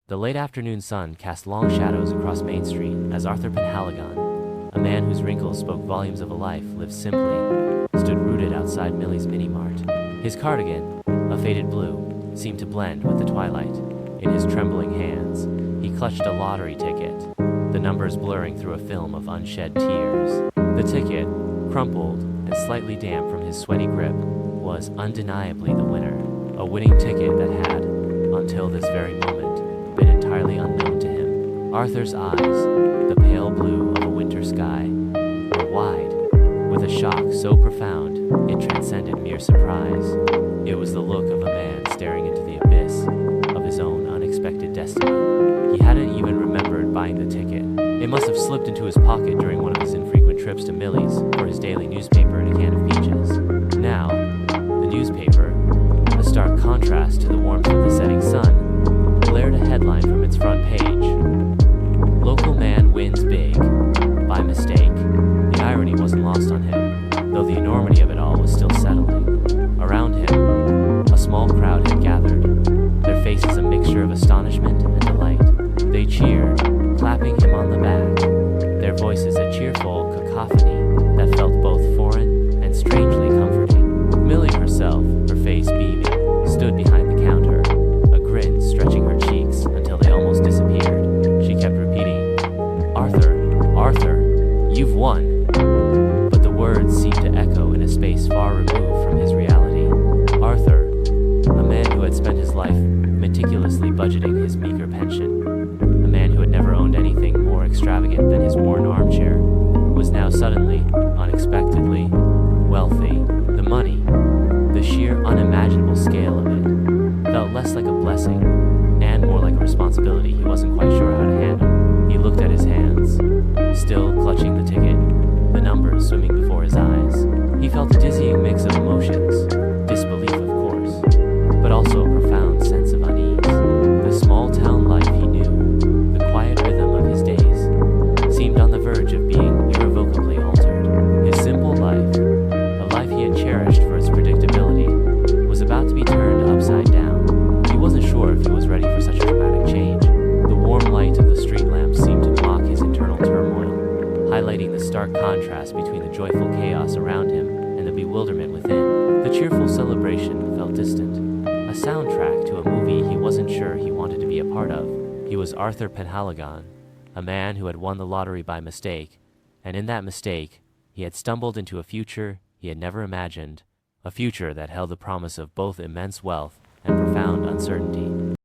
The late afternoon sun cast long shadows across Main Street as Arthur Penhaligon, a man whose wrinkles spoke volumes of a life lived simply, stood rooted outside Millie's mini-mart. His cardigan, a faded blue, seemed to blend with the twilight. In his trembling hands, he clutched a lottery ticket, the numbers blurring through a film of unshed tears. The ticket, crumpled and slightly damp from his sweaty grip, was undeniably the winner, a winning ticket that had, until this very moment, been entirely unknown to him. Arthur's eyes, the pale blue of a winter sky, were wide, with a shock so profound it transcended mere surprise. It was the look of a man staring into the abyss of his own unexpected destiny. He hadn't even remembered buying the ticket. It must have slipped into his pocket during one of his infrequent trips to Millie's for his daily newspaper and a can of peaches. Now, the newspaper, a stark contrast to the warmth of the setting sun, glared a headline from its front page. Local man wins big, by mistake. The irony wasn't lost on him, though the enormity of it all was still settling. Around him, a small crowd had gathered, their faces a mixture of astonishment and delight. They cheered, clapping him on the back, their voices a cheerful cacophony that felt both foreign and strangely comforting. Millie herself, her face beaming, stood behind the counter, a grin stretching her cheeks until they almost disappeared. She kept repeating, "Arthur, Arthur, you've won." But the words seemed to echo in a space far removed from his reality. Arthur, a man who had spent his life meticulously budgeting his meager pension, a man who had never owned anything more extravagant than his worn armchair, was now suddenly, unexpectedly, wealthy. The money, the sheer unimaginable scale of it, felt less like a blessing and more like a responsibility he wasn't quite sure how to handle. He looked at his hands, still clutching the ticket, the numbers swimming before his eyes. He felt a dizzying mix of emotions, disbelief of course, but also a profound sense of unease. The small-town life he knew, the quiet rhythm of his days, seemed on the verge of being irrevocably altered. His simple life, a life he had cherished for its predictability, was about to be turned upside down. He wasn't sure if he was ready for such a dramatic change. The warm light of the street lamps seemed to mock his internal turmoil, highlighting the stark contrast between the joyful chaos around him and the bewilderment within. The cheerful celebration felt distant, a soundtrack to a movie he wasn't sure he wanted to be a part of. He was Arthur Penhaligon, a man who had won the lottery by mistake, and in that mistake, he had stumbled into a future he had never imagined, a future that held the promise of both immense wealth and profound uncertainty.